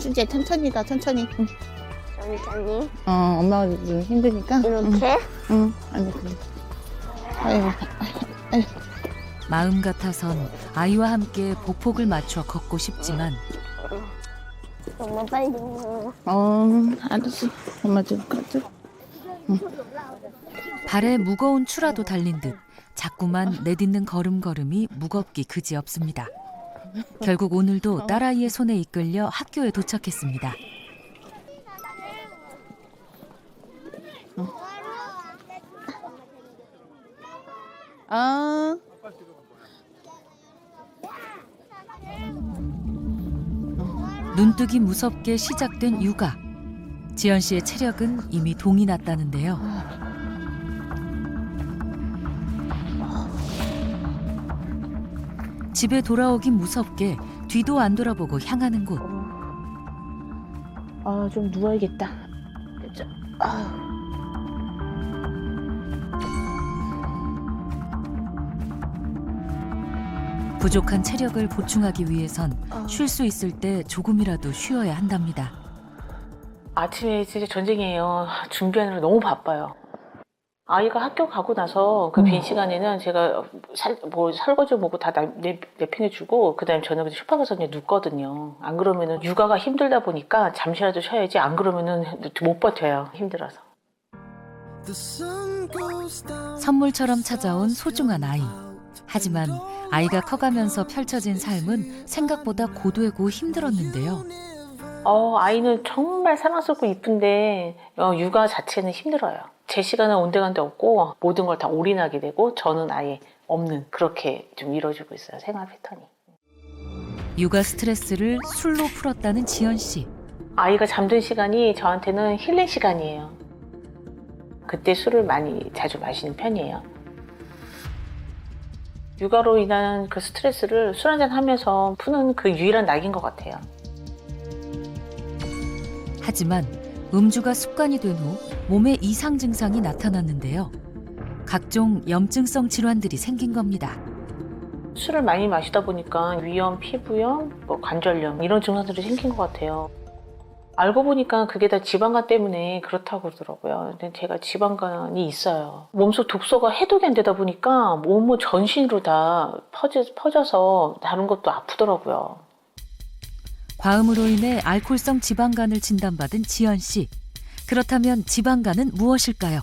수지야, 천천히 가, 천천히. 응. 천천히. 엄마가 좀 힘드니까. 이렇게? 응. 아니, 그래. 아이고, 아이고. 마음 같아선 아이와 함께 보폭을 맞춰 걷고 싶지만 엄마 빨리. 알았어. 엄마 좀 가져. 발에 무거운 추라도 달린 듯 자꾸만 내딛는 걸음걸음이 무겁기 그지없습니다. 결국 오늘도 딸아이의 손에 이끌려 학교에 도착했습니다. 눈뜨기 무섭게 시작된 육아. 지연 씨의 체력은 이미 동이 났다는데요. 집에 돌아오긴 무섭게 뒤도 안 돌아보고 향하는 곳. 좀 누워야겠다. 그죠? 부족한 체력을 보충하기 위해선 쉴 수 있을 때 조금이라도 쉬어야 한답니다. 아침에 진짜 전쟁이에요. 준비하느라 너무 바빠요. 아이가 학교 가고 나서 그 빈 시간에는 제가 설거지 뭐고 다 내팽개주고 그다음에 저녁에 슈퍼 가서 그냥 눕거든요. 안 그러면은 육아가 힘들다 보니까 잠시라도 쉬어야지. 안 그러면은 못 버텨요. 힘들어서. 선물처럼 찾아온 소중한 아이. 하지만 아이가 커가면서 펼쳐진 삶은 생각보다 고되고 힘들었는데요. 아이는 정말 사랑스럽고 이쁜데 육아 자체는 힘들어요. 제 시간은 온데간데 없고 모든 걸 다 올인하게 되고 저는 아예 없는 그렇게 좀 이루어지고 있어요. 생활 패턴이. 육아 스트레스를 술로 풀었다는 지연 씨. 아이가 잠든 시간이 저한테는 힐링 시간이에요. 그때 술을 자주 마시는 편이에요. 육아로 인한 그 스트레스를 술 한잔 하면서 푸는 그 유일한 낙인 것 같아요. 하지만 음주가 습관이 된 후 몸에 이상 증상이 나타났는데요. 각종 염증성 질환들이 생긴 겁니다. 술을 많이 마시다 보니까 위염, 피부염, 관절염 이런 증상들이 생긴 것 같아요. 알고 보니까 그게 다 지방간 때문에 그렇다고 그러더라고요. 근데 제가 지방간이 있어요. 몸속 독소가 해독이 안 되다 보니까 몸 전신으로 다 퍼져서 다른 것도 아프더라고요. 과음으로 인해 알코올성 지방간을 진단받은 지연 씨. 그렇다면 지방간은 무엇일까요?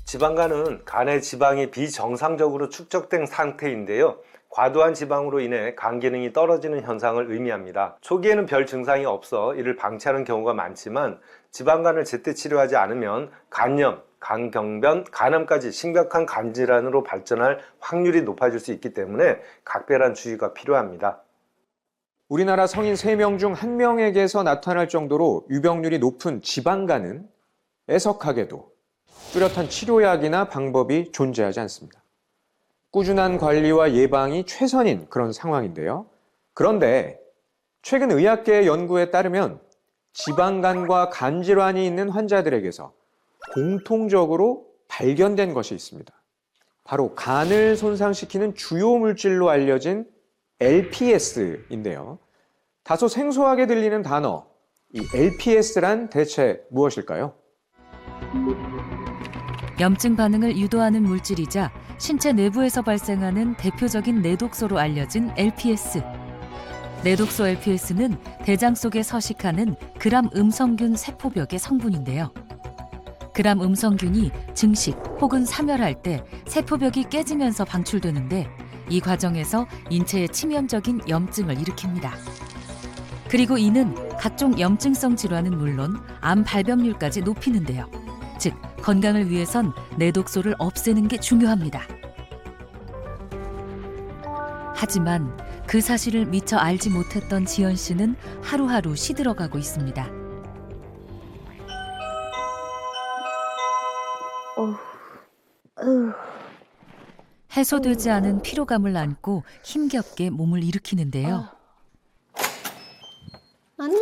지방간은 간의 지방이 비정상적으로 축적된 상태인데요. 과도한 지방으로 인해 간 기능이 떨어지는 현상을 의미합니다. 초기에는 별 증상이 없어 이를 방치하는 경우가 많지만 지방간을 제때 치료하지 않으면 간염, 간경변, 간암까지 심각한 간 질환으로 발전할 확률이 높아질 수 있기 때문에 각별한 주의가 필요합니다. 우리나라 성인 3명 중 1명에게서 나타날 정도로 유병률이 높은 지방간은 애석하게도 뚜렷한 치료약이나 방법이 존재하지 않습니다. 꾸준한 관리와 예방이 최선인 그런 상황인데요. 그런데 최근 의학계의 연구에 따르면 지방간과 간 질환이 있는 환자들에게서 공통적으로 발견된 것이 있습니다. 바로 간을 손상시키는 주요 물질로 알려진 LPS인데요. 다소 생소하게 들리는 단어, 이 LPS란 대체 무엇일까요? 염증 반응을 유도하는 물질이자 신체 내부에서 발생하는 대표적인 내독소로 알려진 LPS. 내독소 LPS는 대장 속에 서식하는 gram 음성균 세포벽의 성분인데요. gram 음성균이 증식 혹은 사멸할 때 세포벽이 깨지면서 방출되는데 이 과정에서 인체에 치명적인 염증을 일으킵니다. 그리고 이는 각종 염증성 질환은 물론 암 발병률까지 높이는데요. 즉, 건강을 위해선 내독소를 없애는 게 중요합니다. 하지만 그 사실을 미처 알지 못했던 지연 씨는 하루하루 시들어가고 있습니다. 해소되지 않은 피로감을 안고 힘겹게 몸을 일으키는데요. 언니,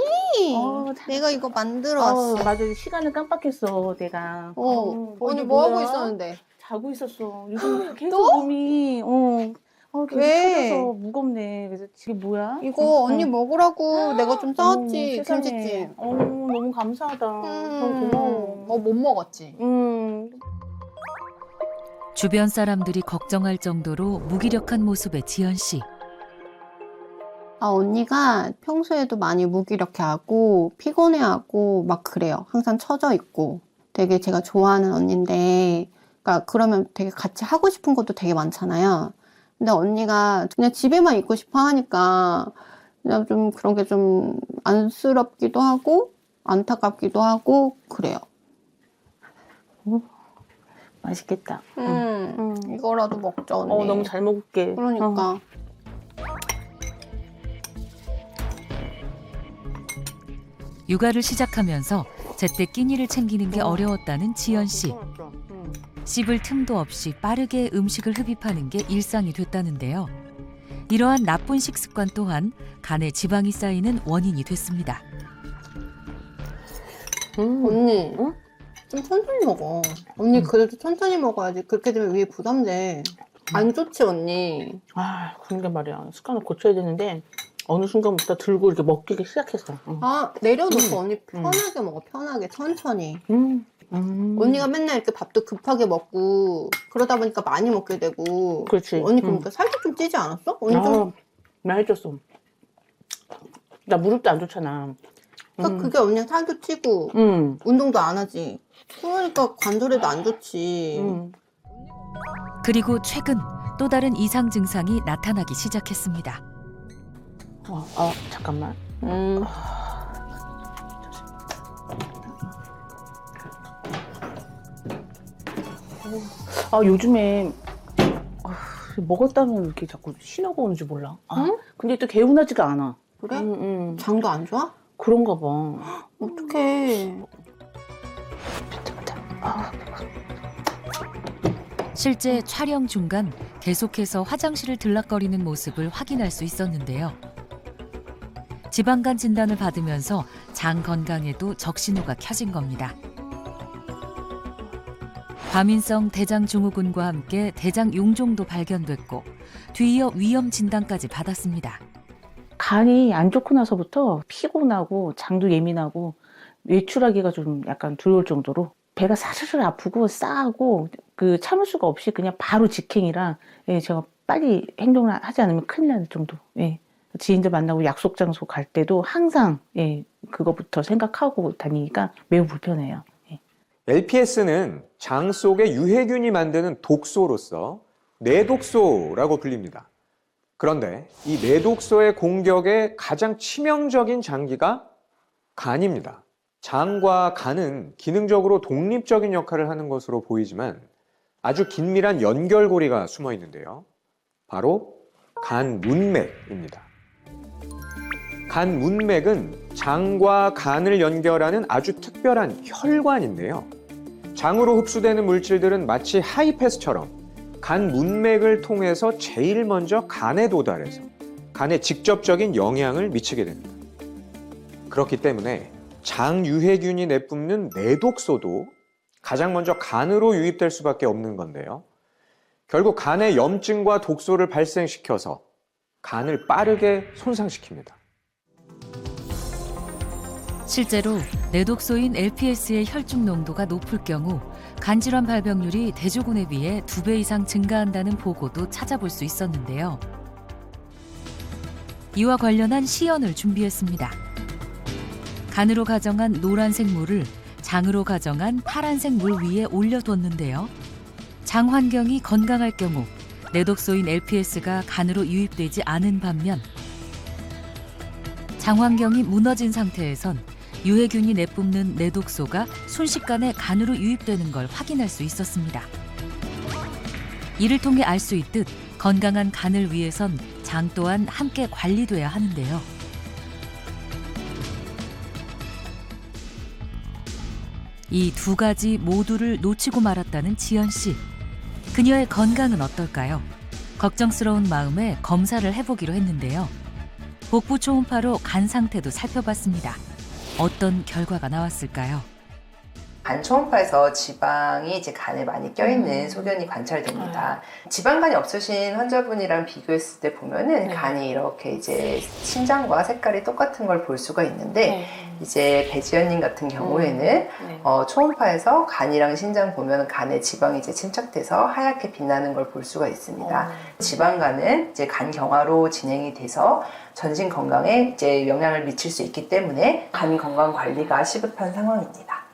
내가 이거 만들어 왔어. 맞아. 시간을 깜빡했어, 내가. 언니 이게 뭐 하고 뭐야? 있었는데? 자고 있었어. 요즘 계속 몸이, 계속 왜? 쳐져서 무겁네. 그래서 이게 뭐야? 이거 언니 먹으라고 내가 좀 싸왔지, 세상에. 김치찜. 너무 감사하다. 너무 고마워. 못 먹었지? 주변 사람들이 걱정할 정도로 무기력한 모습의 지연 씨. 아, 언니가 평소에도 많이 무기력해하고 피곤해하고 막 그래요. 항상 처져 있고. 되게 제가 좋아하는 언니인데, 그러니까 그러면 되게 같이 하고 싶은 것도 되게 많잖아요. 근데 언니가 그냥 집에만 있고 싶어 하니까 그냥 좀 그런 게 좀 안쓰럽기도 하고 안타깝기도 하고 그래요. 맛있겠다. 이거라도 먹자, 언니. 너무 잘 먹을게. 그러니까. 육아를 시작하면서 제때 끼니를 챙기는 게 어려웠다는 지연 씨. 씹을 틈도 없이 빠르게 음식을 흡입하는 게 일상이 됐다는데요. 이러한 나쁜 식습관 또한 간에 지방이 쌓이는 원인이 됐습니다. 언니, 좀 천천히 먹어. 언니 그래도 천천히 먹어야지. 그렇게 되면 위에 부담돼. 안 좋지, 언니. 아, 그러니까 말이야. 습관을 고쳐야 되는데 어느 순간부터 들고 이렇게 먹기 시작했어. 아, 내려놓고 언니 편하게 먹어. 편하게, 천천히. 언니가 맨날 이렇게 밥도 급하게 먹고 그러다 보니까 많이 먹게 되고. 그렇지. 언니 그러니까 살도 좀 찌지 않았어? 언니 좀. 많이 쪘어. 나 무릎도 안 좋잖아. 그러니까 그게 언니가 살도 찌고 운동도 안 하지. 그러니까 관절에도 안 좋지. 그리고 최근 또 다른 이상 증상이 나타나기 시작했습니다. 잠깐만. 요즘에 먹었다면 왜 이렇게 자꾸 신호가 오는지 몰라. 근데 또 개운하지가 않아. 그래? 장도 안 좋아? 그런가 봐. 어떡해. 실제 촬영 중간 계속해서 화장실을 들락거리는 모습을 확인할 수 있었는데요. 지방간 진단을 받으면서 장 건강에도 적신호가 켜진 겁니다. 과민성 대장 증후군과 함께 대장 용종도 발견됐고 뒤이어 위염 진단까지 받았습니다. 간이 안 좋고 나서부터 피곤하고 장도 예민하고 외출하기가 좀 약간 두려울 정도로 배가 사르르 아프고 싸하고 그 참을 수가 없이 그냥 바로 직행이라 제가 빨리 행동을 하지 않으면 큰일 날 정도. 지인들 만나고 약속 장소 갈 때도 항상 그거부터 생각하고 다니니까 매우 불편해요. LPS는 장 속의 유해균이 만드는 독소로서 뇌독소라고 불립니다. 그런데 이 뇌독소의 공격에 가장 치명적인 장기가 간입니다. 장과 간은 기능적으로 독립적인 역할을 하는 것으로 보이지만 아주 긴밀한 연결고리가 숨어 있는데요. 바로 간 문맥입니다. 간 문맥은 장과 간을 연결하는 아주 특별한 혈관인데요. 장으로 흡수되는 물질들은 마치 하이패스처럼 간 문맥을 통해서 제일 먼저 간에 도달해서 간에 직접적인 영향을 미치게 됩니다. 그렇기 때문에 장 유해균이 내뿜는 뇌독소도 가장 먼저 간으로 유입될 수밖에 없는 건데요. 결국 간에 염증과 독소를 발생시켜서 간을 빠르게 손상시킵니다. 실제로 뇌독소인 LPS의 혈중 농도가 높을 경우 간질환 발병률이 대조군에 비해 2배 이상 증가한다는 보고도 찾아볼 수 있었는데요. 이와 관련한 시연을 준비했습니다. 간으로 가정한 노란색 물을 장으로 가정한 파란색 물 위에 올려뒀는데요. 장 환경이 건강할 경우 뇌독소인 LPS가 간으로 유입되지 않은 반면 장 환경이 무너진 상태에선 유해균이 내뿜는 뇌독소가 순식간에 간으로 유입되는 걸 확인할 수 있었습니다. 이를 통해 알 수 있듯 건강한 간을 위해선 장 또한 함께 관리돼야 하는데요. 이 두 가지 모두를 놓치고 말았다는 지연 씨. 그녀의 건강은 어떨까요? 걱정스러운 마음에 검사를 해보기로 했는데요. 복부 초음파로 간 상태도 살펴봤습니다. 어떤 결과가 나왔을까요? 간 초음파에서 지방이 이제 간에 많이 껴있는 소견이 관찰됩니다. 지방간이 없으신 환자분이랑 비교했을 때 보면은 간이 이렇게 이제 신장과 색깔이 똑같은 걸 볼 수가 있는데 이제 배지연님 같은 경우에는 초음파에서 간이랑 신장 보면 간에 지방이 이제 침착돼서 하얗게 빛나는 걸 볼 수가 있습니다. 지방간은 이제 간 경화로 진행이 돼서 전신 건강에 이제 영향을 미칠 수 있기 때문에 간 건강 관리가 시급한 상황입니다.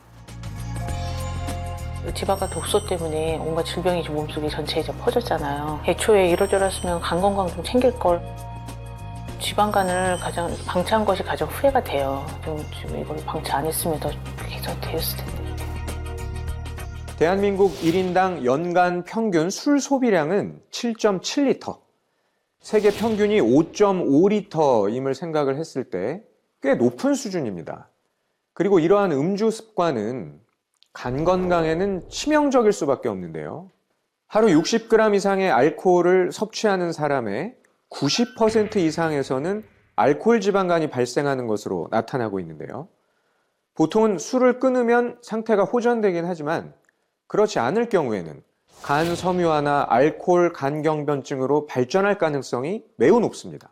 지방간 독소 때문에 온갖 질병이 지금 몸속에 전체에 이제 퍼졌잖아요. 애초에 이러저러했으면 간 건강 좀 챙길 걸. 지방간을 가장 방치한 것이 가장 후회가 돼요. 지금 이걸 방치 안 했으면 더 개선되었을 텐데. 대한민국 1인당 연간 평균 술 소비량은 7.7리터. 세계 평균이 5.5리터임을 생각을 했을 때 꽤 높은 수준입니다. 그리고 이러한 음주 습관은 간 건강에는 치명적일 수밖에 없는데요. 하루 60g 이상의 알코올을 섭취하는 사람의 90% 이상에서는 알코올 지방간이 발생하는 것으로 나타나고 있는데요. 보통은 술을 끊으면 상태가 호전되긴 하지만 그렇지 않을 경우에는 간 섬유화나 알코올 간경변증으로 발전할 가능성이 매우 높습니다.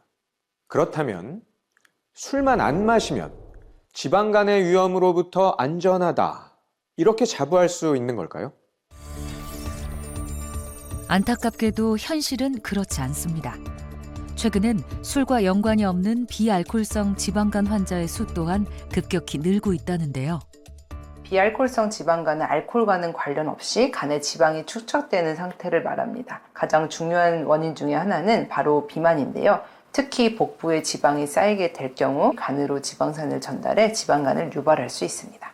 그렇다면 술만 안 마시면 지방간의 위험으로부터 안전하다. 이렇게 자부할 수 있는 걸까요? 안타깝게도 현실은 그렇지 않습니다. 최근엔 술과 연관이 없는 비알코올성 지방간 환자의 수 또한 급격히 늘고 있다는데요. 비알코올성 지방간은 알코올과는 관련 없이 간에 지방이 축적되는 상태를 말합니다. 가장 중요한 원인 중에 하나는 바로 비만인데요. 특히 복부에 지방이 쌓이게 될 경우 간으로 지방산을 전달해 지방간을 유발할 수 있습니다.